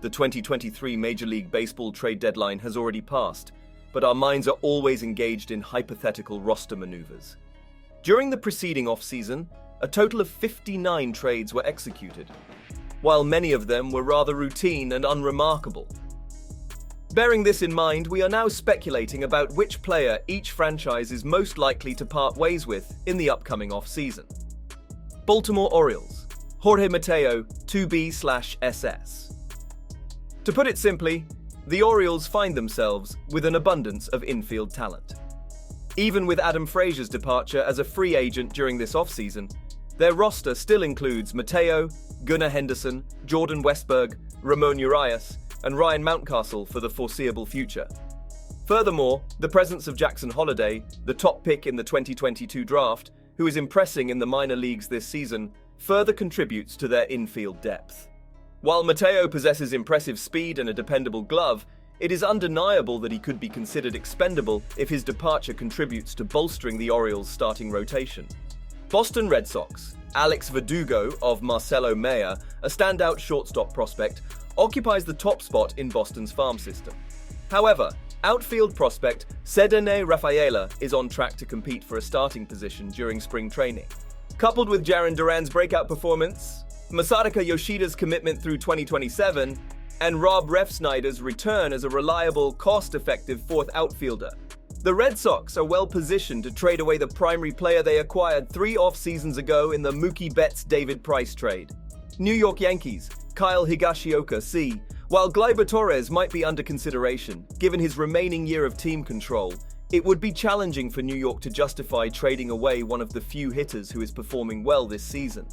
The 2023 Major League Baseball trade deadline has already passed, but our minds are always engaged in hypothetical roster maneuvers. During the preceding offseason, a total of 59 trades were executed, while many of them were rather routine and unremarkable. Bearing this in mind, we are now speculating about which player each franchise is most likely to part ways with in the upcoming offseason. Baltimore Orioles, Jorge Mateo, 2B/SS. To put it simply, the Orioles find themselves with an abundance of infield talent. Even with Adam Frazier's departure as a free agent during this offseason, their roster still includes Mateo, Gunnar Henderson, Jordan Westburg, Ramon Urias, and Ryan Mountcastle for the foreseeable future. Furthermore, the presence of Jackson Holliday, the top pick in the 2022 draft, who is impressing in the minor leagues this season, further contributes to their infield depth. While Mateo possesses impressive speed and a dependable glove, it is undeniable that he could be considered expendable if his departure contributes to bolstering the Orioles' starting rotation. Boston Red Sox, Alex Verdugo of Marcelo Maya, a standout shortstop prospect, occupies the top spot in Boston's farm system. However, outfield prospect Cedene Rafaela is on track to compete for a starting position during spring training. Coupled with Jarren Duran's breakout performance, Masataka Yoshida's commitment through 2027, and Rob Refsnyder's return as a reliable, cost-effective fourth outfielder, the Red Sox are well positioned to trade away the primary player they acquired 3 off-seasons ago in the Mookie Betts-David Price trade. New York Yankees, Kyle Higashioka C. While Gleyber Torres might be under consideration, given his remaining year of team control, it would be challenging for New York to justify trading away one of the few hitters who is performing well this season.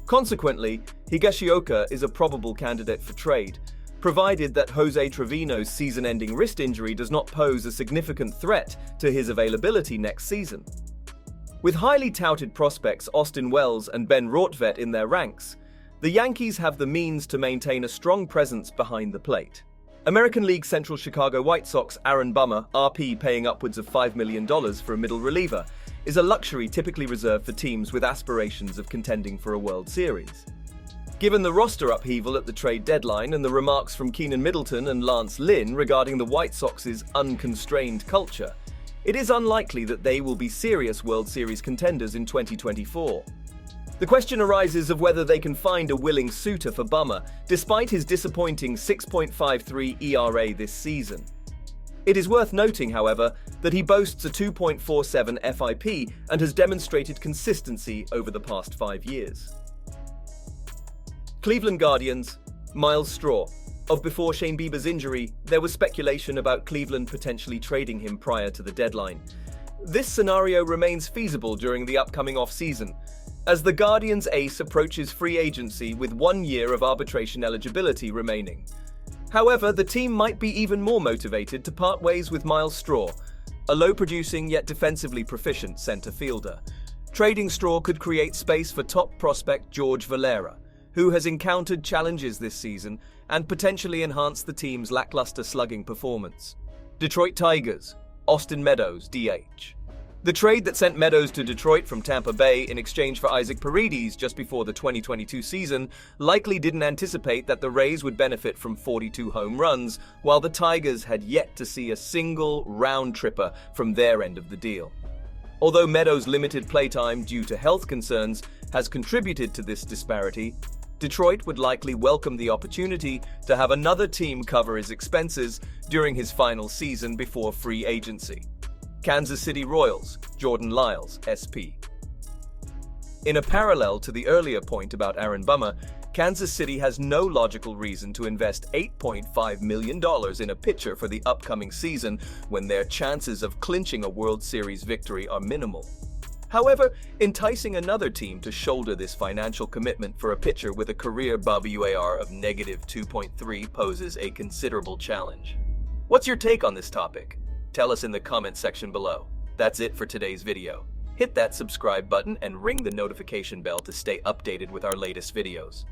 Consequently, Higashioka is a probable candidate for trade, provided that Jose Trevino's season-ending wrist injury does not pose a significant threat to his availability next season. With highly touted prospects Austin Wells and Ben Rortvedt in their ranks, the Yankees have the means to maintain a strong presence behind the plate. American League Central Chicago White Sox Aaron Bummer, RP paying upwards of $5 million for a middle reliever, is a luxury typically reserved for teams with aspirations of contending for a World Series. Given the roster upheaval at the trade deadline and the remarks from Keenan Middleton and Lance Lynn regarding the White Sox's unconstrained culture, it is unlikely that they will be serious World Series contenders in 2024. The question arises of whether they can find a willing suitor for Bummer, despite his disappointing 6.53 ERA this season. It is worth noting, however, that he boasts a 2.47 FIP and has demonstrated consistency over the past 5 years. Cleveland Guardians, Myles Straw. Of before Shane Bieber's injury, there was speculation about Cleveland potentially trading him prior to the deadline. This scenario remains feasible during the upcoming offseason, as the Guardians' ace approaches free agency with 1 year of arbitration eligibility remaining. However, the team might be even more motivated to part ways with Myles Straw, a low-producing yet defensively proficient center fielder. Trading Straw could create space for top prospect George Valera, who has encountered challenges this season and potentially enhance the team's lackluster slugging performance. Detroit Tigers, Austin Meadows, DH. The trade that sent Meadows to Detroit from Tampa Bay in exchange for Isaac Paredes just before the 2022 season likely didn't anticipate that the Rays would benefit from 42 home runs, while the Tigers had yet to see a single round-tripper from their end of the deal. Although Meadows' limited playtime due to health concerns has contributed to this disparity, Detroit would likely welcome the opportunity to have another team cover his expenses during his final season before free agency. Kansas City Royals, Jordan Lyles, SP. In a parallel to the earlier point about Aaron Bummer, Kansas City has no logical reason to invest $8.5 million in a pitcher for the upcoming season when their chances of clinching a World Series victory are minimal. However, enticing another team to shoulder this financial commitment for a pitcher with a career WAR of -2.3 poses a considerable challenge. What's your take on this topic? Tell us in the comment section below. That's it for today's video. Hit that subscribe button and ring the notification bell to stay updated with our latest videos.